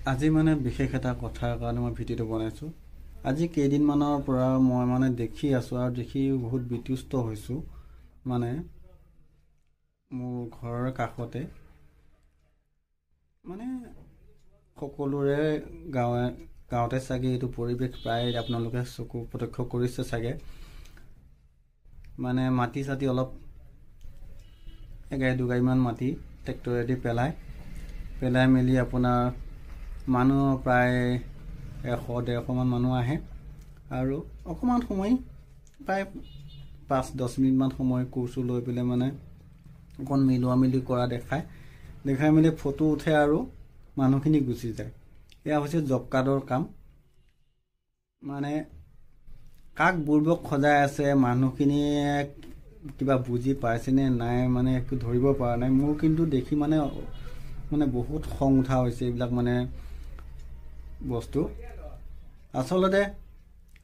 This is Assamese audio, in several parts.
আজি মানে বিশেষ এটা কথাৰ কাৰণে মই ভিডিঅ'টো বনাইছোঁ। আজি কেইদিনমানৰ পৰা মই মানে দেখি আছোঁ আৰু দেখি বহুত বিতুষ্ট হৈছোঁ। মানে মোৰ ঘৰৰ কাষতে মানে সকলোৰে গাঁৱতে চাগে এইটো পৰিৱেশ প্ৰায় আপোনালোকে চকু প্ৰত্যক্ষ কৰিছে চাগে। মানে মাটি চাটি অলপ এগাড়ী দুগাড়ীমান মাটি ট্ৰেক্টৰেদি পেলাই মেলি আপোনাৰ মানুহ প্ৰায় 100-150 মানুহ আহে আৰু অকণমান সময় প্ৰায় 5-10 মিনিটমান সময় কোৰ্চো লৈ পেলাই মানে অকণ মিলোৱা মিলি কৰা দেখাই মেলি ফটো উঠে আৰু মানুহখিনি গুচি যায়। এয়া হৈছে জব কাৰ্ডৰ কাম। মানে কাক বুৰ্বক সজাই আছে মানুহখিনিয়ে কিবা বুজি পাইছেনে নাই মানে একো ধৰিব পৰা নাই। মোৰ কিন্তু দেখি মানে বহুত খং উঠা হৈছে এইবিলাক মানে বস্তু। আচলতে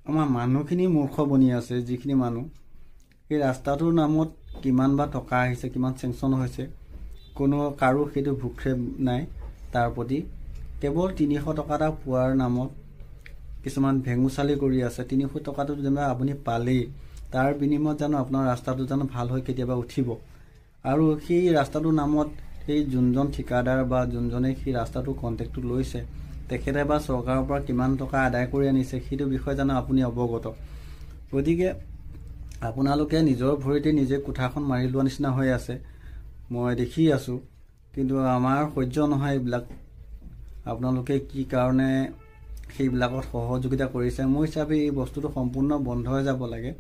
আমাৰ মানুহখিনি মূৰ্খ বনি আছে। যিখিনি মানুহ এই ৰাস্তাটোৰ নামত কিমান বা টকা আহিছে, কিমান চেংচন হৈছে, কোনো কাৰো সেইটো ভূক্ষেপ নাই তাৰ প্ৰতি। কেৱল 300 টকা এটা পোৱাৰ নামত কিছুমান ভেঙুচালি কৰি আছে। 300 টকাটো যেনিবা আপুনি পালেই তাৰ বিনিময়ত জানো আপোনাৰ ৰাস্তাটো জানো ভাল হৈ কেতিয়াবা উঠিব? আৰু সেই ৰাস্তাটোৰ নামত সেই যোনজন ঠিকাদাৰ বা যোনজনে সেই ৰাস্তাটো কণ্টেক্টটো লৈছে তেখেতে বা চৰকাৰৰ পৰা কিমান টকা আদায় কৰি আনিছে সেইটো বিষয়ে জানো আপুনি অৱগত? গতিকে আপোনালোকে নিজৰ ভৰিতে নিজে কোঠাখন মাৰি লোৱা নিচিনা হৈ আছে, মই দেখি আছোঁ। কিন্তু আমাৰ সহ্য নহয় এইবিলাক। আপোনালোকে কি কাৰণে সেইবিলাকত সহযোগিতা কৰিছে? মোৰ হিচাপে এই বস্তুটো সম্পূৰ্ণ বন্ধ হৈ যাব লাগে।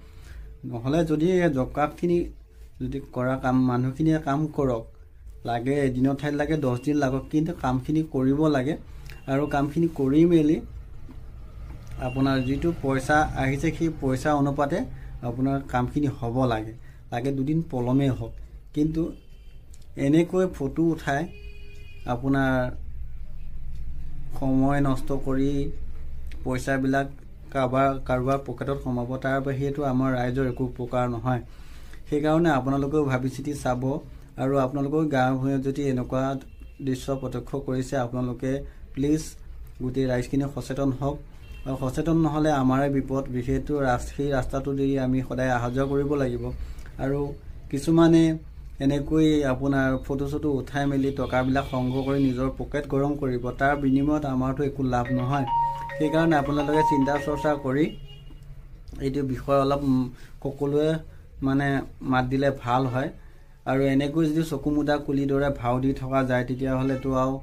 নহ'লে যদি জব কাৰ্ডখিনি যদি কৰা কাম মানুহখিনিয়ে কাম কৰক, লাগে এদিনৰ ঠাইত লাগে 10 দিন লাগক, কিন্তু কামখিনি কৰিব লাগে। আৰু কামখিনি কৰি মেলি আপোনাৰ যিটো পইচা আহিছে সেই পইচা অনুপাতে আপোনাৰ কামখিনি হ'ব লাগে 2 দিন পলমেই হওক। কিন্তু এনেকৈ ফটো উঠাই আপোনাৰ সময় নষ্ট কৰি পইচাবিলাক কাৰোবাৰ পকেটত সোমাব, তাৰ বাহিৰেতো আমাৰ ৰাইজৰ একো উপকাৰ নহয়। সেইকাৰণে আপোনালোকেও ভাবি চিতি চাব। আৰু আপোনালোকেও গাঁৱে ভূঞে যদি এনেকুৱা দৃশ্য প্ৰত্যক্ষ কৰিছে আপোনালোকে প্লিজ গোটেই ৰাইজখিনি সচেতন হওক। আৰু সচেতন নহ'লে আমাৰে বিপদ। বিশেষটো সেই ৰাস্তাটো দি আমি সদায় অহা যোৱা কৰিব লাগিব। আৰু কিছুমানে এনেকৈ আপোনাৰ ফটো চটো উঠাই মেলি টকাবিলাক সংগ্ৰহ কৰি নিজৰ পকেট গৰম কৰিব, তাৰ বিনিময়ত আমাৰতো একো লাভ নহয়। সেইকাৰণে আপোনালোকে চিন্তা চৰ্চা কৰি এইটো বিষয়ে অলপ সকলোৱে মানে মাত দিলে ভাল হয়। আৰু এনেকৈ যদি চকু মুদা কুলিৰ দৰে ভাও দি থকা যায় তেতিয়াহ'লেতো আৰু